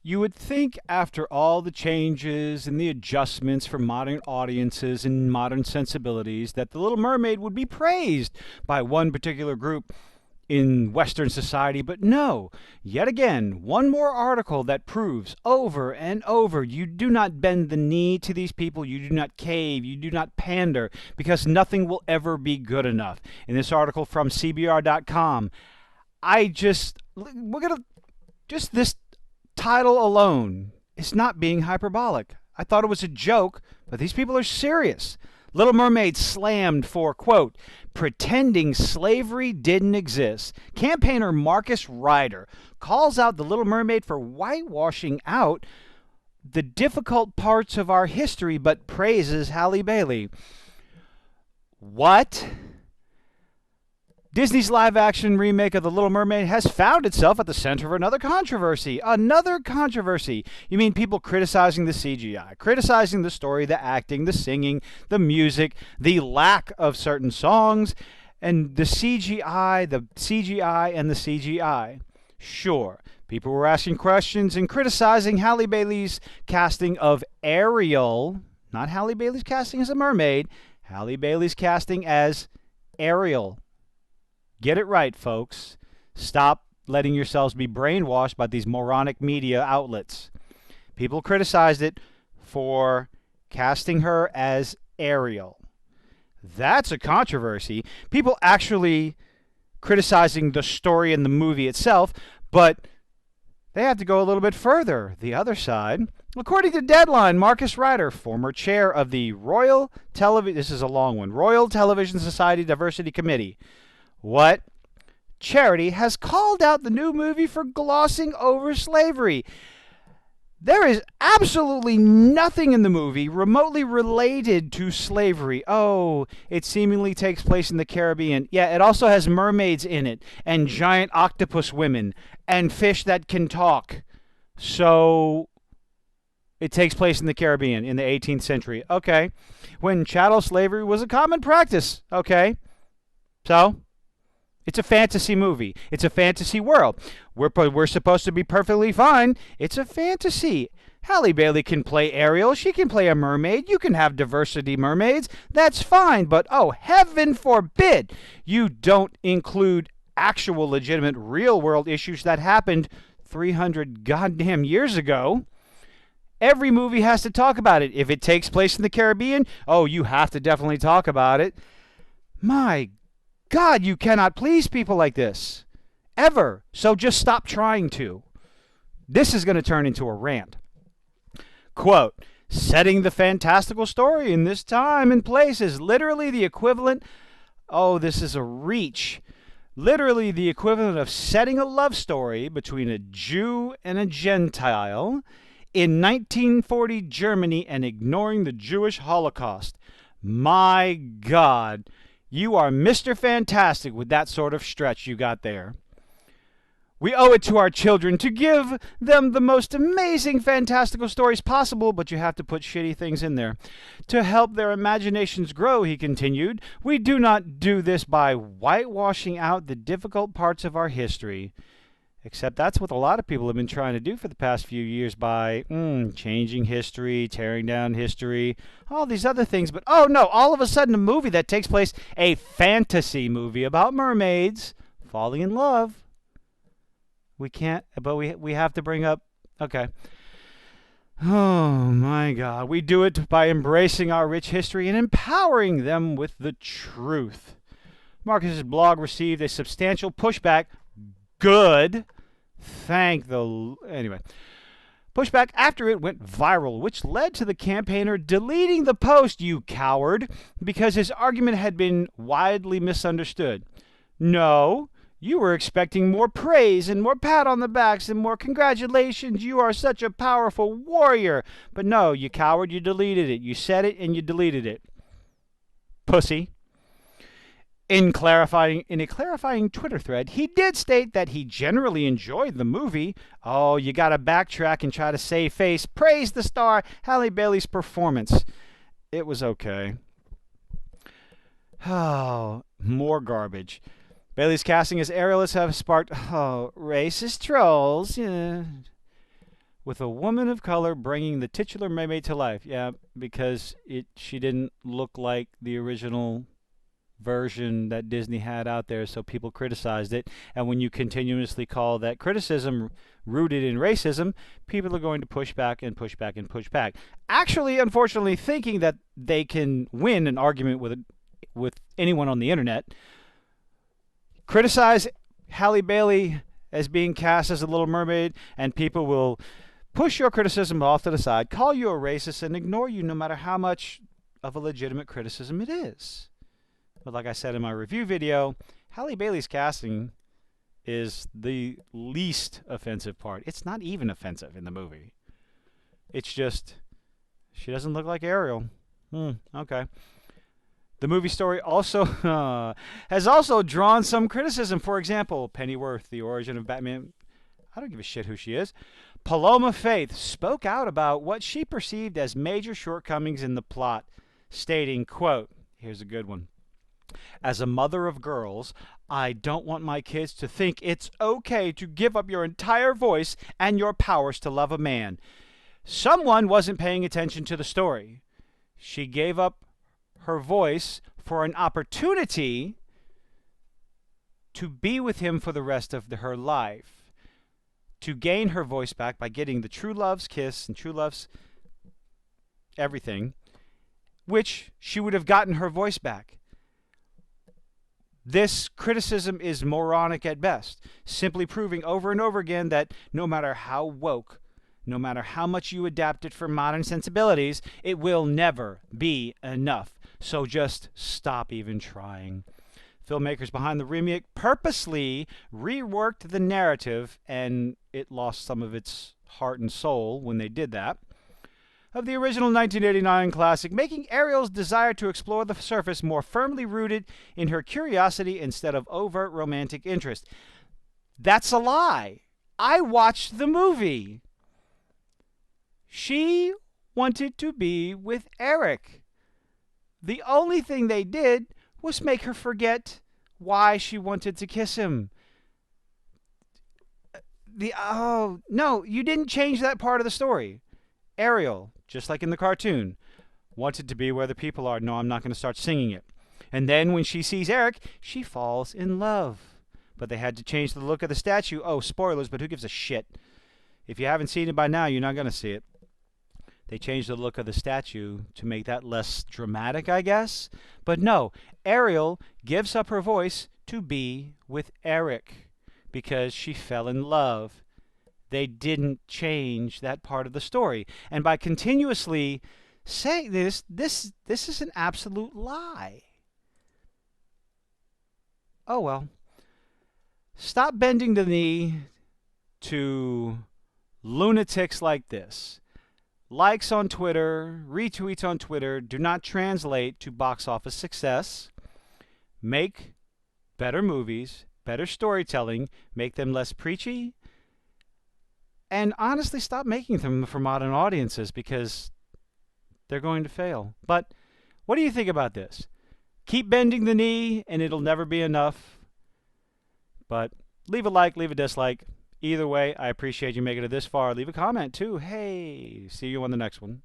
You would think after all the changes and the adjustments for modern audiences and modern sensibilities that The Little Mermaid would be praised by one particular group in Western society, but no. Yet again, one more article that proves over and over you do not bend the knee to these people, you do not cave, you do not pander, because nothing will ever be good enough. In this article from CBR.com, we're going to, just this title alone is not being hyperbolic. I thought it was a joke, but these people are serious. Little Mermaid slammed for, quote, pretending slavery didn't exist. Campaigner Marcus Ryder calls out The Little Mermaid for whitewashing out the difficult parts of our history, but praises Halle Bailey. What? Disney's live-action remake of The Little Mermaid has found itself at the center of another controversy. Another controversy. You mean people criticizing the CGI, criticizing the story, the acting, the singing, the music, the lack of certain songs, and the CGI, and the CGI. Sure, people were asking questions and criticizing Halle Bailey's casting of Ariel, not Halle Bailey's casting as a mermaid, Halle Bailey's casting as Ariel. Get it right, folks. Stop letting yourselves be brainwashed by these moronic media outlets. People criticized it for casting her as Ariel. That's a controversy. People actually criticizing the story and the movie itself, but they have to go a little bit further. The other side. According to Deadline, Marcus Ryder, former chair of the Royal Television Society Diversity Committee, what charity has called out the new movie for glossing over slavery. There is absolutely nothing in the movie remotely related to slavery. Oh, it seemingly takes place in the Caribbean. Yeah, it also has mermaids in it, and giant octopus women, and fish that can talk. So it takes place in the Caribbean in the 18th century. Okay. When chattel slavery was a common practice. Okay. So it's a fantasy movie. It's a fantasy world. We're supposed to be perfectly fine. It's a fantasy. Halle Bailey can play Ariel. She can play a mermaid. You can have diversity mermaids. That's fine. But, oh, heaven forbid you don't include actual legitimate real-world issues that happened 300 goddamn years ago. Every movie has to talk about it. If it takes place in the Caribbean, oh, you have to definitely talk about it. My God, you cannot please people like this. Ever. So just stop trying to. This is going to turn into a rant. Quote, setting the fantastical story in this time and place is literally the equivalent, oh, this is a reach, literally the equivalent of setting a love story between a Jew and a Gentile in 1940 Germany and ignoring the Jewish Holocaust. My God. You are Mr. Fantastic with that sort of stretch you got there. We owe it to our children to give them the most amazing, fantastical stories possible, but you have to put shitty things in there. To help their imaginations grow, he continued, we do not do this by whitewashing out the difficult parts of our history. Except that's what a lot of people have been trying to do for the past few years by changing history, tearing down history, all these other things. But oh no, all of a sudden a movie that takes place, a fantasy movie about mermaids falling in love. We can't, but we have to bring up, okay. Oh my God. We do it by embracing our rich history and empowering them with the truth. Marcus's blog received a substantial pushback. Good. Anyway. Pushback after it went viral, which led to the campaigner deleting the post, you coward, because his argument had been widely misunderstood. No, you were expecting more praise and more pat on the backs and more congratulations. You are such a powerful warrior. But no, you coward, you deleted it. You said it and you deleted it. Pussy. In a clarifying Twitter thread, he did state that he generally enjoyed the movie. Oh, you gotta backtrack and try to save face. Praise the star, Halle Bailey's performance. It was okay. Oh, more garbage. Bailey's casting as Ariel have sparked racist trolls. Yeah. with a woman of color bringing the titular mermaid to life. Yeah, because she didn't look like the original version that Disney had out there, so people criticized it. And when you continuously call that criticism rooted in racism, people are going to push back and push back and push back. Actually, unfortunately, thinking that they can win an argument with anyone on the internet. Criticize Halle Bailey as being cast as a Little Mermaid, and people will push your criticism off to the side, call you a racist, and ignore you no matter how much of a legitimate criticism it is. But like I said in my review video, Halle Bailey's casting is the least offensive part. It's not even offensive in the movie. It's just, she doesn't look like Ariel. Okay. The movie story also has also drawn some criticism. For example, Pennyworth, the origin of Batman. I don't give a shit who she is. Paloma Faith spoke out about what she perceived as major shortcomings in the plot, stating, quote, here's a good one. As a mother of girls, I don't want my kids to think it's okay to give up your entire voice and your powers to love a man. Someone wasn't paying attention to the story. She gave up her voice for an opportunity to be with him for the rest of her life, to gain her voice back by getting the true love's kiss and true love's everything, which she would have gotten her voice back. This criticism is moronic at best, simply proving over and over again that no matter how woke, no matter how much you adapt it for modern sensibilities, it will never be enough. So just stop even trying. Filmmakers behind the remake purposely reworked the narrative, and it lost some of its heart and soul when they did that, of the original 1989 classic, making Ariel's desire to explore the surface more firmly rooted in her curiosity instead of overt romantic interest. That's a lie. I watched the movie. She wanted to be with Eric. The only thing they did was make her forget why she wanted to kiss him. No, you didn't change that part of the story. Ariel, just like in the cartoon, wanted to be where the people are. No, I'm not going to start singing it. And then when she sees Eric, she falls in love. But they had to change the look of the statue. Oh, spoilers, but who gives a shit? If you haven't seen it by now, you're not going to see it. They changed the look of the statue to make that less dramatic, I guess. But no, Ariel gives up her voice to be with Eric because she fell in love. They didn't change that part of the story. And by continuously saying this is an absolute lie. Oh well. Stop bending the knee to lunatics like this. Likes on Twitter, retweets on Twitter do not translate to box office success. Make better movies, better storytelling, make them less preachy, and honestly stop making them for modern audiences because they're going to fail. But what do you think about this? Keep bending the knee and it'll never be enough. But leave a like, leave a dislike. Either way, I appreciate you making it this far. Leave a comment too. Hey, see you on the next one.